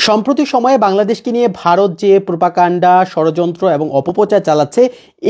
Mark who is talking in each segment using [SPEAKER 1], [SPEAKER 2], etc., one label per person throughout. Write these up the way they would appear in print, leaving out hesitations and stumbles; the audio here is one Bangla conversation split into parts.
[SPEAKER 1] সম্প্রতি সময়ে বাংলাদেশকে নিয়ে ভারত যে প্রোপাগান্ডা, ষড়যন্ত্র এবং অপপ্রচার চালাচ্ছে,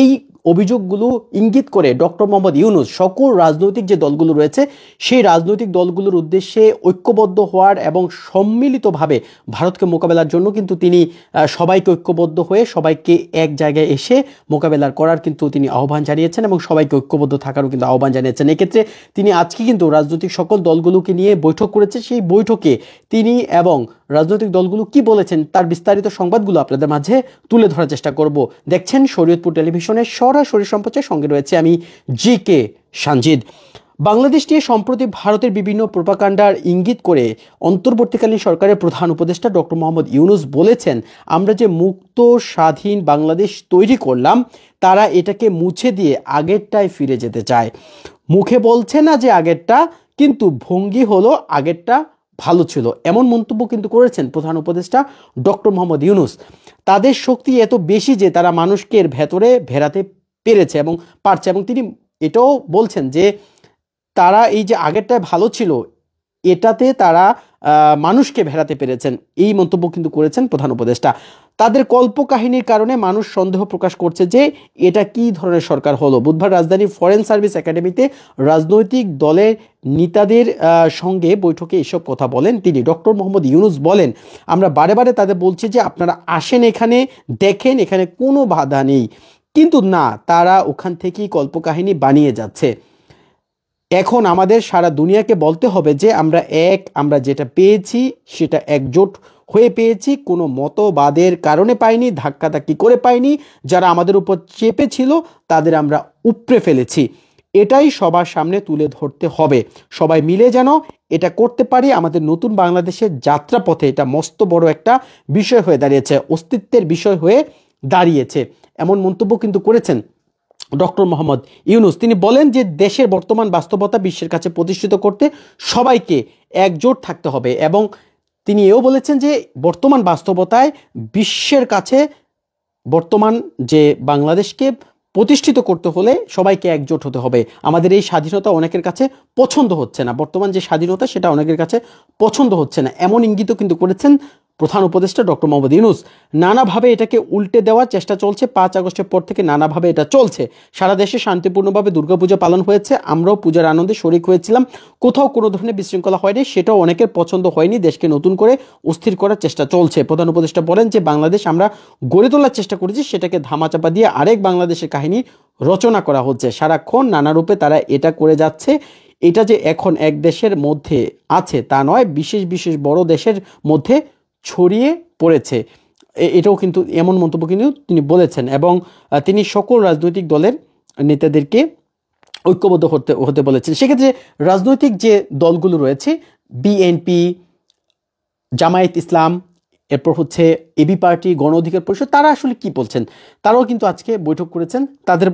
[SPEAKER 1] এই অভিযোগগুলো ইঙ্গিত করে ডক্টর মোহাম্মদ ইউনূস সকল রাজনৈতিক যে দলগুলো রয়েছে সেই রাজনৈতিক দলগুলোর উদ্দেশ্যে ঐক্যবদ্ধ হওয়ার এবং সম্মিলিতভাবে ভারতকে মোকাবেলার জন্য কিন্তু তিনি সবাইকে ঐক্যবদ্ধ হয়ে সবাইকে এক জায়গায় এসে মোকাবেলা করার কিন্তু তিনি আহ্বান জানিয়েছেন এবং সবাইকে ঐক্যবদ্ধ থাকারও কিন্তু আহ্বান জানিয়েছেন। এক্ষেত্রে তিনি আজকে কিন্তু রাজনৈতিক সকল দলগুলোকে নিয়ে বৈঠক করেছে। সেই বৈঠকে তিনি এবং রাজনৈতিক দলগুলো কি বলেছেন তার বিস্তারিত সংবাদগুলো আপনাদের মাঝে তুলে ধরার চেষ্টা করব। দেখছেন শরীয়তপুর টেলিভিশনের সরাসরি সম্প্রচার, সঙ্গে রয়েছে আমি জি.কে. সানজিদ। বাংলাদেশ নিয়ে সম্প্রতি ভারতের বিভিন্ন প্রোপাগান্ডার ইঙ্গিত করে অন্তর্বর্তীকালীন সরকারের প্রধান উপদেষ্টা ডক্টর মোহাম্মদ ইউনূস বলেছেন, আমরা যে মুক্ত স্বাধীন বাংলাদেশ তৈরি করলাম তারা এটাকে মুছে দিয়ে আগেরটায় ফিরে যেতে চায়। মুখে বলছে না যে আগেরটা, কিন্তু ভঙ্গি হলো আগেরটা ভালো ছিল, এমন মন্তব্য কিন্তু করেছেন প্রধান উপদেষ্টা ডক্টর মোহাম্মদ ইউনূস। তাদের শক্তি এত বেশি যে তারা মানুষকে এর ভেতরে ভেড়াতে পেরেছে এবং পারছে, এবং তিনি এটাও বলছেন যে তারা এই যে আগেরটায় ভালো ছিল এটাতে তারা মানুষকে ভেড়াতে পেরেছেন, এই মন্তব্য কিন্তু করেছেন প্রধান উপদেষ্টা। তাদের কল্পকাহিনীর কারণে মানুষ সন্দেহ প্রকাশ করছে যে এটা কি ধরনের সরকার হলো। বুধবার রাজধানীর ফরেন সার্ভিস একাডেমিতে রাজনৈতিক দলের নেতাদের সঙ্গে বৈঠকে এসব কথা বলেন তিনি। ডক্টর মোহাম্মদ ইউনূস বলেন, আমরা বারে বারে তাদের বলছি যে আপনারা আসেন, এখানে দেখেন, এখানে কোনো বাধা নেই, কিন্তু না, তারা ওখান থেকেই কল্পকাহিনী বানিয়ে যাচ্ছে। এখন আমাদের সারা দুনিয়াকে বলতে হবে যে আমরা এক, আমরা যেটা পেয়েছি সেটা একজোট হয়ে পেয়েছি, কোনো মতবাদের কারণে পাইনি, ধাক্কাধাক্কি করে পাইনি, যারা আমাদের উপর চেপেছিল তাদের আমরা উপড়ে ফেলেছি। এটাই সবার সামনে তুলে ধরতে হবে, সবাই মিলে যেন এটা করতে পারি। আমাদের নতুন বাংলাদেশের যাত্রাপথে এটা মস্ত বড় একটা বিষয় হয়ে দাঁড়িয়েছে, অস্তিত্বের বিষয় হয়ে দাঁড়িয়েছে, এমন মন্তব্য কিন্তু করেছেন ডক্টর মোহাম্মদ ইউনূস। তিনি বলেন যে দেশের বর্তমান বাস্তবতা বিশ্বের কাছে প্রতিষ্ঠিত করতে সবাইকে একজোট থাকতে হবে, এবং তিনি এও বলেছেন যে বর্তমান বাস্তবতায় বিশ্বের কাছে বর্তমান যে বাংলাদেশকে প্রতিষ্ঠিত করতে হলে সবাইকে একজোট হতে হবে। আমাদের এই স্বাধীনতা অনেকের কাছে পছন্দ হচ্ছে না, বর্তমান যে স্বাধীনতা সেটা অনেকের কাছে পছন্দ হচ্ছে না, এমন ইঙ্গিতও কিন্তু করেছেন প্রধান উপদেষ্টা ডক্টর মোহাম্মদ ইউনূস। নানাভাবে এটাকে উল্টে দেওয়ার চেষ্টা চলছে, 5 আগস্টের পর থেকে নানাভাবে এটা চলছে। সারা দেশে শান্তিপূর্ণভাবে দুর্গাপূজা পালন হয়েছে, আমরাও পূজার আনন্দে শরিক হয়েছিলাম, কোথাও কোনো ধরনের বিশৃঙ্খলা হয়নি, সেটাও অনেকের পছন্দ হয়নি। দেশকে নতুন করে অস্থির করার চেষ্টা চলছে। প্রধান উপদেষ্টা বলেন যে বাংলাদেশ আমরা গড়ে তোলার চেষ্টা করেছি, সেটাকে ধামাচাপা দিয়ে আরেক বাংলাদেশের কাহিনী রচনা করা হচ্ছে। সারাক্ষণ নানা রূপে তারা এটা করে যাচ্ছে। এটা যে এখন এক দেশের মধ্যে আছে তা নয়, বিশেষ বিশেষ বড় দেশের মধ্যে ছড়িয়ে পড়েছে, এটাও কিন্তু এমন মন্তব্য কিন্তু তিনি বলেছেন। এবং তিনি সকল রাজনৈতিক দলের নেতাদেরকে ঐক্যবদ্ধ হতে বলেছেন। সেক্ষেত্রে রাজনৈতিক যে দলগুলো রয়েছে, বিএনপি, জামায়াত ইসলাম, এরপর হচ্ছে এবি পার্টি, গণ অধিকার পরিষদ, তারা আসলে কি বলছেন, তারাও কিন্তু আজকে বৈঠক করেছেন। তাদের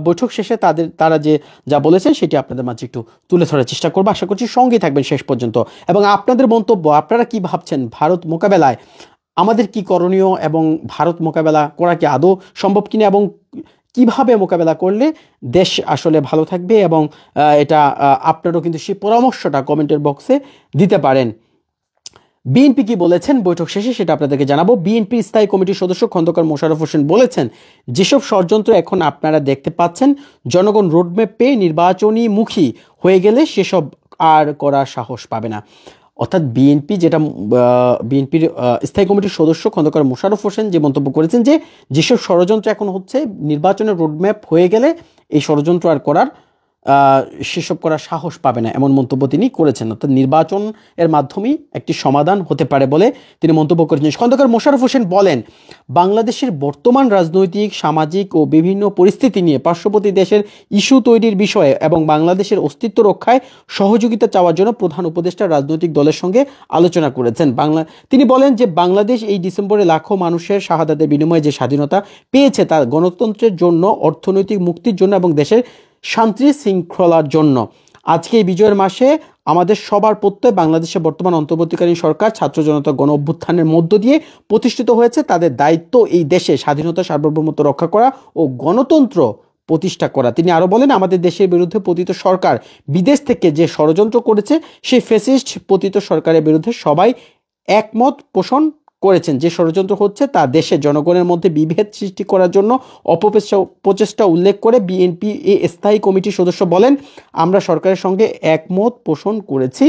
[SPEAKER 1] বৈঠক শেষে তারা যে যা বলেছেন সেটি আপনাদের মাঝে একটু তুলে ধরার চেষ্টা করবো। আশা করছি সঙ্গেই থাকবেন শেষ পর্যন্ত, এবং আপনাদের মন্তব্য, আপনারা কি ভাবছেন ভারত মোকাবেলায় আমাদের কি করণীয়, এবং ভারত মোকাবেলা করা কি আদৌ সম্ভব কিনা, এবং কিভাবে মোকাবেলা করলে দেশ আসলে ভালো থাকবে, এবং এটা আপনারাও কিন্তু সেই পরামর্শটা কমেন্টের বক্সে দিতে পারেন। বিএনপি কি বলেছেন বৈঠক শেষে সেটা আপনাদেরকে জানাবো। বিএনপির স্থায়ী কমিটির সদস্য খন্দকার মোশাররফ হোসেন বলেছেন, যেসব ষড়যন্ত্র এখন আপনারা দেখতে পাচ্ছেন, জনগণ রোডম্যাপ পেয়ে নির্বাচনী মুখী হয়ে গেলে সেসব আর করার সাহস পাবে না। অর্থাৎ বিএনপির স্থায়ী কমিটির সদস্য খন্দকার মোশাররফ হোসেন যে মন্তব্য করেছেন যে যেসব ষড়যন্ত্র এখন হচ্ছে, নির্বাচনের রোডম্যাপ হয়ে গেলে এই ষড়যন্ত্র আর করার সেসব করার সাহস পাবে না, এমন মন্তব্য তিনি করেছেন। অর্থাৎ নির্বাচন এর মাধ্যমেই একটি সমাধান হতে পারে বলে তিনি মন্তব্য করেছেন। খন্দকার মোশাররফ হোসেন বলেন, বাংলাদেশের বর্তমান রাজনৈতিক, সামাজিক ও বিভিন্ন পরিস্থিতি নিয়ে পার্শ্ববর্তী দেশের ইস্যু তৈরির বিষয়ে এবং বাংলাদেশের অস্তিত্ব রক্ষায় সহযোগিতা চাওয়ার জন্য প্রধান উপদেষ্টা রাজনৈতিক দলের সঙ্গে আলোচনা করেছেন। তিনি বলেন যে বাংলাদেশ এই ডিসেম্বরে লাখো মানুষের শাহাদাতের বিনিময়ে যে স্বাধীনতা পেয়েছে তা গণতন্ত্রের জন্য, অর্থনৈতিক মুক্তির জন্য এবং দেশের শান্তি শৃঙ্খলার জন্য। আজকে এই বিজয়ের মাসে আমাদের সবার প্রত্যয় বাংলাদেশের বর্তমান অন্তর্বর্তীকালীন সরকার ছাত্র জনতা গণ অভ্যুত্থানের মধ্য দিয়ে প্রতিষ্ঠিত হয়েছে। তাদের দায়িত্ব এই দেশে স্বাধীনতা, সার্বভৌমত্ব রক্ষা করা ও গণতন্ত্র প্রতিষ্ঠা করা। তিনি আরো বলেন, আমাদের দেশের বিরুদ্ধে পতিত সরকার বিদেশ থেকে যে ষড়যন্ত্র করেছে, সেই ফ্যাসিস্ট পতিত সরকারের বিরুদ্ধে সবাই একমত পোষণ করেছেন যে ষড়যন্ত্র হচ্ছে তা দেশের জনগণের মধ্যে বিভেদ সৃষ্টি করার জন্য প্রচেষ্টা উল্লেখ করে বিএনপি স্থায়ী কমিটির সদস্য বলেন, আমরা সরকারের সঙ্গে একমত পোষণ করেছি।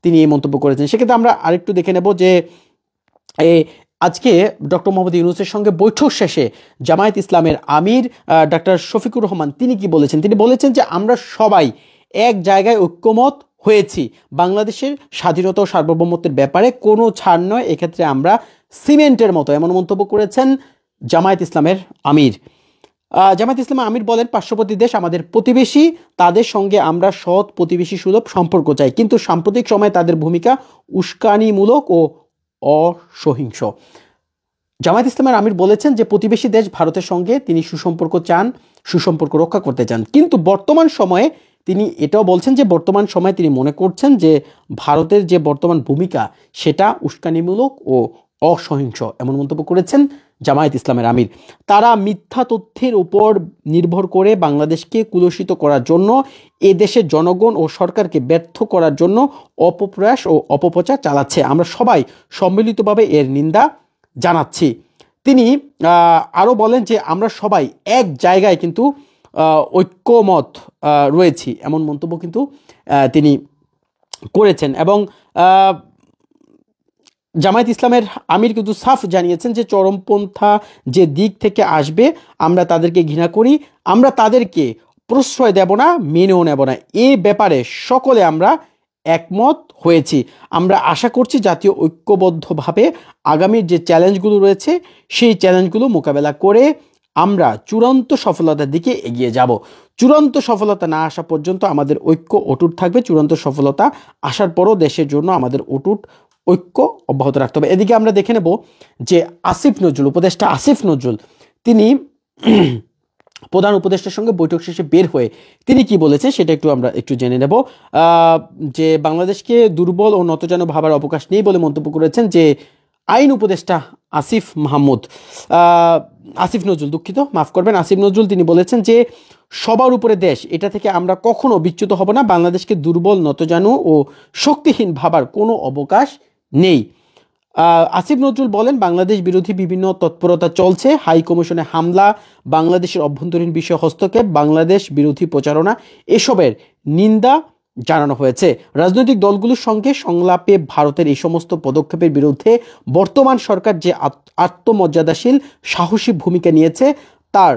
[SPEAKER 1] তিনি এই মন্তব্য করেছেন। সেক্ষেত্রে আমরা আরেকটু দেখে নেব যে আজকে ডক্টর মোহাম্মদ ইউনূসের সঙ্গে বৈঠক শেষে জামায়াত ইসলামের আমির ডাক্তার শফিকুর রহমান তিনি কি বলেছেন? তিনি বলেছেন যে আমরা সবাই এক জায়গায় ঐক্যমত হয়েছি, বাংলাদেশের স্বাধীনতা ও সার্বভৌমত্বের ব্যাপারে কোনো ছাড় নয়, এক্ষেত্রে আমরা সিমেন্টের মতো, এমন মন্তব্য করেছেন জামায়াত ইসলামের আমির। জামায়াত ইসলামের আমির বলেন, পার্শ্ববর্তী দেশ আমাদের প্রতিবেশী, তাদের সঙ্গে আমরা সৎ প্রতিবেশী সুলভ সম্পর্ক চাই, কিন্তু সাম্প্রতিক সময়ে তাদের ভূমিকা উস্কানিমূলক ও অসহিংস। জামায়াত ইসলামের আমির বলেছেন যে প্রতিবেশী দেশ ভারতের সঙ্গে তিনি সুসম্পর্ক চান, সুসম্পর্ক রক্ষা করতে চান, কিন্তু বর্তমান সময়ে তিনি এটাও বলছেন যে বর্তমান সময়ে তিনি মনে করছেন যে ভারতের যে বর্তমান ভূমিকা সেটা উস্কানিমূলক ও অসহিংস, এমন মন্তব্য করেছেন জামায়াত ইসলামের আমির। তারা মিথ্যা তথ্যের উপর নির্ভর করে বাংলাদেশকে কুলসিত করার জন্য, এ দেশের জনগণ ও সরকারকে ব্যর্থ করার জন্য অপপ্রয়াস ও অপপ্রচার চালাচ্ছে। আমরা সবাই সম্মিলিতভাবে এর নিন্দা জানাচ্ছি। তিনি আরও বলেন যে আমরা সবাই এক জায়গায় কিন্তু ঐক্যমত রয়েছি, এমন মন্তব্য কিন্তু তিনি করেছেন। এবং জামায়াত ইসলামের আমির কিন্তু সাফ জানিয়েছেন যে চরমপন্থা যে দিক থেকে আসবে আমরা তাদেরকে ঘৃণা করি, আমরা তাদেরকে প্রশ্রয় দেব না, মেনেও নেব না, এ ব্যাপারে সকলে আমরা একমত হয়েছি। আমরা আশা করছি জাতীয় ঐক্যবদ্ধভাবে আগামীর যে চ্যালেঞ্জগুলো রয়েছে সেই চ্যালেঞ্জগুলো মোকাবেলা করে আমরা চূড়ান্ত সফলতার দিকে এগিয়ে যাব। চূড়ান্ত সফলতা না আসা পর্যন্ত আমাদের ঐক্য অটুট থাকবে, চূড়ান্ত সফলতা আসার পরও দেশের জন্য আমাদের অটুট ঐক্য অব্যাহত রাখতে হবে। এদিকে আমরা দেখে নেব যে আসিফ নজরুল, উপদেষ্টা আসিফ নজরুল, তিনি প্রধান উপদেষ্টার সঙ্গে বৈঠক শেষে বের হয়ে তিনি কি বলেছেন সেটা আমরা একটু জেনে নেব। যে বাংলাদেশকে দুর্বল ও নতজানু ভাবার অবকাশ নেই বলে মন্তব্য করেছেন যে আইন উপদেষ্টা আসিফ নজরুল, মাফ করবেন, আসিফ নজরুল। তিনি বলেছেন যে সবার উপরে দেশ, এটা থেকে আমরা কখনো বিচ্যুত হব না, বাংলাদেশকে দুর্বল নতজানু ও শক্তিহীন ভাবার কোনো অবকাশ নেই। আসিফ নজরুল বলেন, বাংলাদেশ বিরোধী বিভিন্ন তৎপরতা চলছে, হাই কমিশনে হামলা, বাংলাদেশের অভ্যন্তরীণ বিষয়ে হস্তক্ষেপ, বাংলাদেশ বিরোধী প্রচারণা, এসবের নিন্দা জানানো হয়েছে। রাজনৈতিক দলগুলোর সঙ্গে সংলাপে ভারতের এই সমস্ত পদক্ষেপের বিরুদ্ধে বর্তমান সরকার যে আত্মমর্যাদাশীল সাহসী ভূমিকা নিয়েছে তার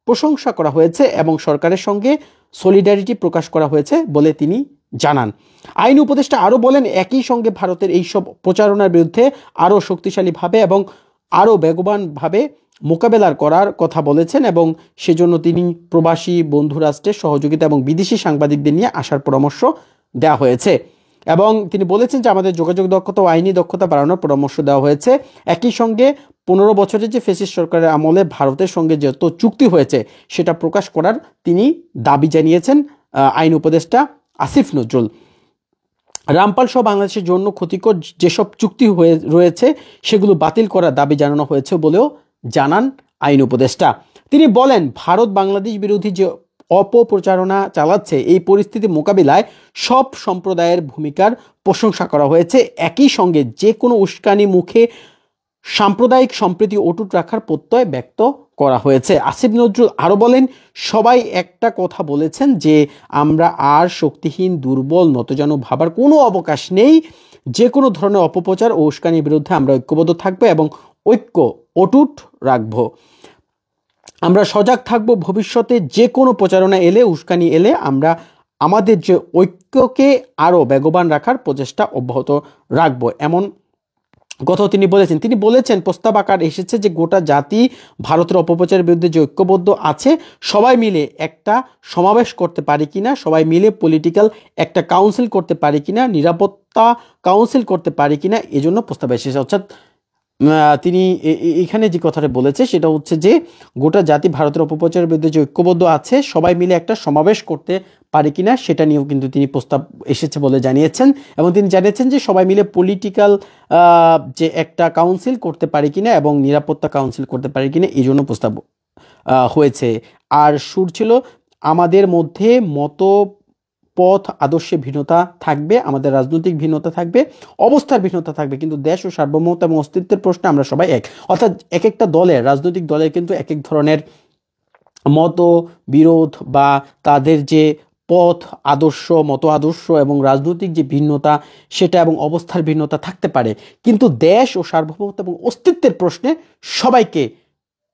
[SPEAKER 1] প্রশংসা করা হয়েছে এবং সরকারের সঙ্গে সলিডারিটি প্রকাশ করা হয়েছে বলে তিনি জানান। আইন উপদেষ্টা আরও বলেন, একই সঙ্গে ভারতের এইসব প্রচারণার বিরুদ্ধে আরও শক্তিশালীভাবে এবং আরও বেগবানভাবে মোকাবেলার করার কথা বলেছেন এবং সেজন্য তিনি প্রবাসী বন্ধু রাষ্ট্রের সহযোগিতা এবং বিদেশি সাংবাদিকদের নিয়ে আসার পরামর্শ দেওয়া হয়েছে। এবং তিনি বলেছেন যে আমাদের যোগাযোগ দক্ষতা ও আইনি দক্ষতা বাড়ানোর পরামর্শ দেওয়া হয়েছে। একই সঙ্গে 15 বছরের যে ফ্যাসিস্ট সরকারের আমলে ভারতের সঙ্গে যত চুক্তি হয়েছে সেটা প্রকাশ করার তিনি দাবি জানিয়েছেন আইন উপদেষ্টা আসিফ নজরুল। রামপাল সহ বাংলাদেশের জন্য ক্ষতিকর যেসব চুক্তি রয়েছে সেগুলো বাতিল করার দাবি জানানো হয়েছে বলেও জানান আইন উপদেষ্টা। তিনি বলেন, ভারত বাংলাদেশ বিরোধী যে অপপ্রচারণা চালাচ্ছে এই পরিস্থিতি মোকাবিলায় সব সম্প্রদায়ের ভূমিকার প্রশংসা করা হয়েছে। একই সঙ্গে যে কোনো উস্কানি মুখে সাম্প্রদায়িক সম্প্রীতি অটুট রাখার প্রত্যয় ব্যক্ত করা হয়েছে। আসিফ নজরুল আরও বলেন, সবাই একটা কথা বলেছেন যে আমরা আর শক্তিহীন, দুর্বল, নতজানু ভাবার কোনো অবকাশ নেই, যে কোনো ধরনের অপপ্রচার ও উস্কানির বিরুদ্ধে আমরা ঐক্যবদ্ধ থাকবো এবং ঐক্য অটুট রাখবো। আমরা সজাগ থাকবো, ভবিষ্যতে যে কোনো প্রচারণা এলে, উস্কানি এলে আমরা আমাদের যে ঐক্যকে আরও বেগবান রাখার প্রচেষ্টা অব্যাহত রাখবো, এমন কথাও তিনি বলেছেন। তিনি বলেছেন, প্রস্তাব আকার এসেছে যে গোটা জাতি ভারতের অপপ্রচারের বিরুদ্ধে যে ঐক্যবদ্ধ আছে, সবাই মিলে একটা সমাবেশ করতে পারি কিনা, সবাই মিলে পলিটিক্যাল একটা কাউন্সিল করতে পারি কিনা, নিরাপত্তা কাউন্সিল করতে পারি কিনা, এজন্য প্রস্তাব এসেছে। অর্থাৎ তিনি এখানে যে কথাটা বলেছে সেটা হচ্ছে যে গোটা জাতি ভারতের অপপ্রচারের বিরুদ্ধে যে ঐক্যবদ্ধ আছে, সবাই মিলে একটা সমাবেশ করতে পারে কিনা সেটা নিয়েও কিন্তু তিনি প্রস্তাব এসেছে বলে জানিয়েছেন। এবং তিনি জানিয়েছেন যে সবাই মিলে পলিটিক্যাল যে একটা কাউন্সিল করতে পারে কিনা এবং নিরাপত্তা কাউন্সিল করতে পারে কিনা এই জন্য প্রস্তাব হয়েছে। আর সুর ছিল, আমাদের মধ্যে মত পথ আদর্শে ভিন্নতা থাকবে, আমাদের রাজনৈতিক ভিন্নতা থাকবে, অবস্থার ভিন্নতা থাকবে, কিন্তু দেশ ও সার্বভৌমত্ব এবং অস্তিত্বের প্রশ্নে আমরা সবাই এক। অর্থাৎ এক একটা দলের, রাজনৈতিক দলের কিন্তু এক এক ধরনের মত বিরোধ বা তাদের যে পথ আদর্শ, মত আদর্শ এবং রাজনৈতিক যে ভিন্নতা সেটা এবং অবস্থার ভিন্নতা থাকতে পারে, কিন্তু দেশ ও সার্বভৌমত্ব এবং অস্তিত্বের প্রশ্নে সবাইকে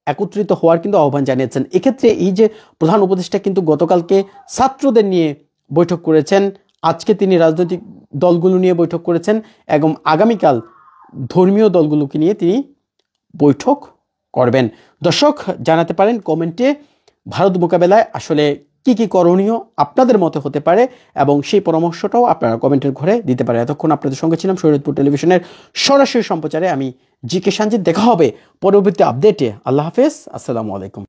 [SPEAKER 1] একত্রিত হওয়ার কিন্তু আহ্বান জানিয়েছেন। এক্ষেত্রে এই যে প্রধান উপদেষ্টা কিন্তু গতকালকে ছাত্রদের নিয়ে বৈঠক করেছেন, আজকে তিনি রাজনৈতিক দলগুলো নিয়ে বৈঠক করেছেন এবং আগামীকাল ধর্মীয় দলগুলোকে নিয়ে তিনি বৈঠক করবেন। দর্শক, জানাতে পারেন কমেন্টে ভারত মোকাবেলায় আসলে কি কি করণীয় আপনাদের মতে হতে পারে, এবং সেই পরামর্শটাও আপনারা কমেন্টের ঘরে দিতে পারেন। এতক্ষণ আপনাদের সঙ্গে ছিলাম শরীয়তপুর টেলিভিশনের সরাসরি সম্প্রচারে আমি জি কে সানজিদ। দেখা হবে পরবর্তী আপডেটে। আল্লাহ হাফেজ, আসসালামু আলাইকুম।